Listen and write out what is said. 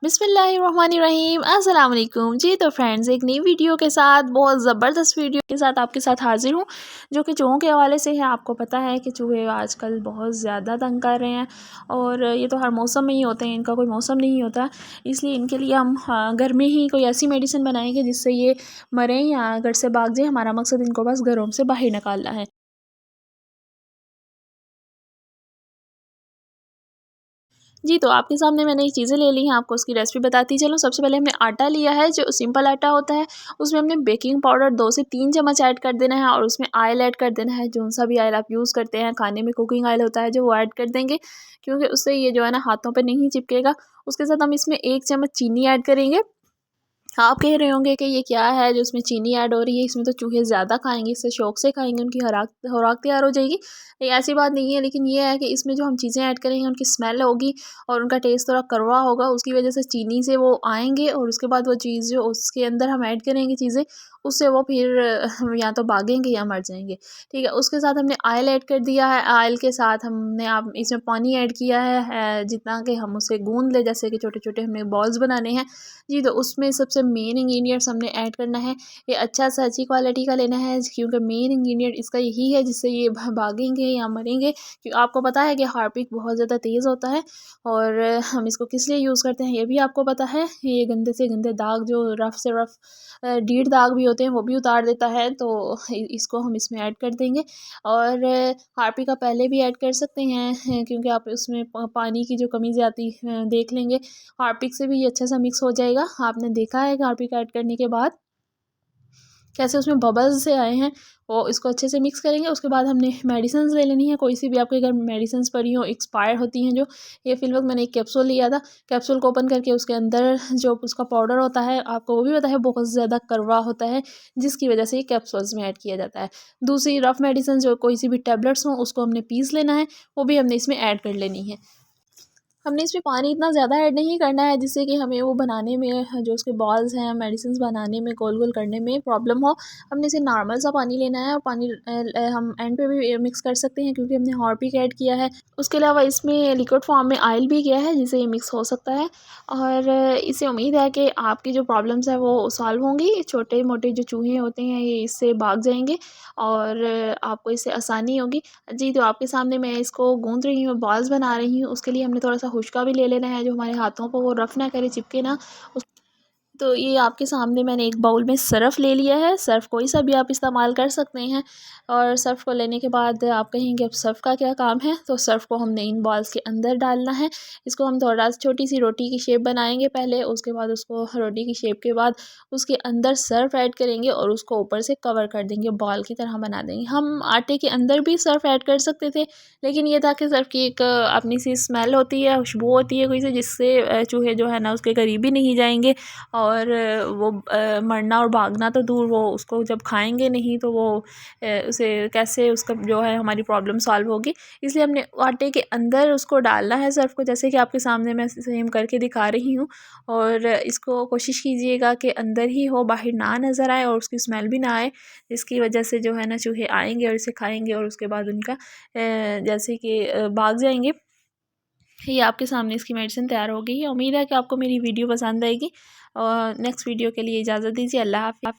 बिस्मिल्लाहिर्रहमानिर्रहीम अस्सलाम वालेकुम जी। तो फ्रेंड्स, एक नई वीडियो के साथ, बहुत ज़बरदस्त वीडियो के साथ आपके साथ हाजिर हूँ, जो कि चूहों के हवाले से है। आपको पता है कि चूहे आजकल बहुत ज़्यादा तंग कर रहे हैं और ये तो हर मौसम में ही होते हैं, इनका कोई मौसम नहीं होता। इसलिए इनके लिए हम घर में ही कोई ऐसी मेडिसिन बनाएंगे जिससे ये मरें या घर से भाग जाए। हमारा मकसद इनको बस घरों से बाहर निकालना है। जी, तो आपके सामने मैंने ये चीज़ें ले ली हैं, आपको उसकी रेसिपी बताती चलूँ। सबसे पहले हमने आटा लिया है, जो सिंपल आटा होता है। उसमें हमने बेकिंग पाउडर 2 से 3 चम्मच ऐड कर देना है और उसमें ऑयल ऐड कर देना है। जौन-सा भी ऑयल आप यूज़ करते हैं, खाने में कुकिंग ऑयल होता है जो, वो ऐड कर देंगे, क्योंकि उससे ये जो है ना हाथों पे नहीं चिपकेगा। उसके साथ हम इसमें 1 चम्मच चीनी ऐड करेंगे। आप कह रहे होंगे कि ये क्या है जो इसमें चीनी ऐड हो रही है, इसमें तो चूहे ज़्यादा खाएँगे, इससे शौक से खाएँगे, उनकी खुराक तैयार हो जाएगी। ये ऐसी बात नहीं है, लेकिन ये है कि इसमें जो हम चीज़ें ऐड करेंगे उनकी स्मेल होगी और उनका टेस्ट थोड़ा कड़वा होगा, उसकी वजह से चीनी से वो आएँगे और उसके बाद वो चीज़ जो उसके अंदर हम ऐड करेंगे चीज़ें, उससे वो फिर या तो भागेंगे या मर जाएँगे। ठीक है, उसके साथ हमने ऑयल ऐड कर दिया है, ऑयल के साथ हमने आप इसमें पानी ऐड किया है जितना कि हम उसे गूँध लें, जैसे कि छोटे-छोटे हमें बॉल्स बनाने हैं। जी, तो उसमें सबसे मेन इंग्रीडिएंट्स हमने ऐड करना है। ये अच्छा सा अच्छी क्वालिटी का लेना है, क्योंकि मेन इंग्रीडिएंट इसका यही है जिससे ये भागेंगे या मरेंगे। क्यों आपको पता है कि हार्पिक बहुत ज़्यादा तेज़ होता है और हम इसको किस लिए यूज़ करते हैं ये भी आपको पता है। ये गंदे से गंदे दाग, जो रफ़ से रफ़ डीड दाग भी होते हैं, वो भी उतार देता है। तो इसको हम इसमें ऐड कर देंगे और हार्पिक आप पहले भी ऐड कर सकते हैं, क्योंकि आप उसमें पानी की जो कमी ज़्यादा देख लेंगे। हार्पिक से भी ये अच्छा सा मिक्स हो जाएगा। आपने देखा है कि हार्पिक ऐड करने के बाद कैसे उसमें बबल्स से आए हैं। वो इसको अच्छे से मिक्स करेंगे। उसके बाद हमने मेडिसिन्स ले लेनी है, कोई सी भी आपके घर में मेडिसिन्स पड़ी हो, एक्सपायर होती हैं जो। ये फ़िलहाल मैंने एक कैप्सूल लिया था। कैप्सूल को ओपन करके उसके अंदर जो उसका पाउडर होता है, आपको वो भी पता है, बहुत ज़्यादा कड़वा होता है, जिसकी वजह से ये कैप्सूल्स में ऐड किया जाता है। दूसरी रफ़ मेडिसिन जो कोई सी भी टैबलेट्स हों, उसको हमने पीस लेना है, वो भी हमने इसमें ऐड कर लेनी है। हमने इसमें पानी इतना ज़्यादा ऐड नहीं करना है जिससे कि हमें वो बनाने में, जो उसके बॉल्स हैं, मेडिसिन्स बनाने में, गोल-गोल करने में प्रॉब्लम हो। हमने इसे नॉर्मल सा पानी लेना है और पानी हम एंड पे भी मिक्स कर सकते हैं, क्योंकि हमने हार्पिक ऐड किया है। उसके अलावा इसमें लिक्विड फॉर्म में ऑयल भी किया है, जिससे ये मिक्स हो सकता है और इससे उम्मीद है कि आपकी जो प्रॉब्लम्स हैं वो सॉल्व होंगी। छोटे-मोटे जो चूहे होते हैं, ये इससे भाग जाएँगे और आपको इससे आसानी होगी। जी, तो आपके सामने मैं इसको गूँथ रही हूँ, बॉल्स बना रही हूँ। उसके लिए हमने थोड़ा-सा खुशका भी ले लेना है, जो हमारे हाथों को वो रफ़ ना करे, चिपके ना। तो ये आपके सामने मैंने एक बाउल में सर्फ़ ले लिया है। सर्फ़ कोई सा भी आप इस्तेमाल कर सकते हैं और सर्फ़ को लेने के बाद आप कहेंगे अब सर्फ़ का क्या काम है, तो सर्फ़ को हमने इन बॉल्स के अंदर डालना है। इसको हम थोड़ा छोटी-सी रोटी की शेप बनाएँगे पहले, उसके बाद उसको रोटी की शेप के बाद उसके अंदर सर्फ़ ऐड करेंगे और उसको ऊपर से कवर कर देंगे, बॉल की तरह बना देंगे। हम आटे के अंदर भी सर्फ़ ऐड कर सकते थे, लेकिन ये था कि सर्फ़ की एक अपनी सी स्मेल होती है, खुशबू होती है कोई सी, जिससे चूहे जो है ना उसके करीब ही नहीं जाएँगे और वो मरना और भागना तो दूर, वो उसको जब खाएँगे नहीं तो वो उसे कैसे, उसका जो है हमारी प्रॉब्लम सॉल्व होगी। इसलिए हमने आटे के अंदर उसको डालना है सर्फ़ को, जैसे कि आपके सामने मैं सेम करके दिखा रही हूँ और इसको कोशिश कीजिएगा कि अंदर ही हो, बाहर ना नज़र आए और उसकी स्मेल भी ना आए, जिसकी वजह से जो है ना चूहे आएँगे और इसे खाएँगे और उसके बाद उनका जैसे कि भाग जाएँगे। ये आपके सामने इसकी मेडिसिन तैयार हो गई है। उम्मीद है कि आपको मेरी वीडियो पसंद आएगी और नेक्स्ट वीडियो के लिए इजाज़त दीजिए। अल्लाह हाफ़िज़।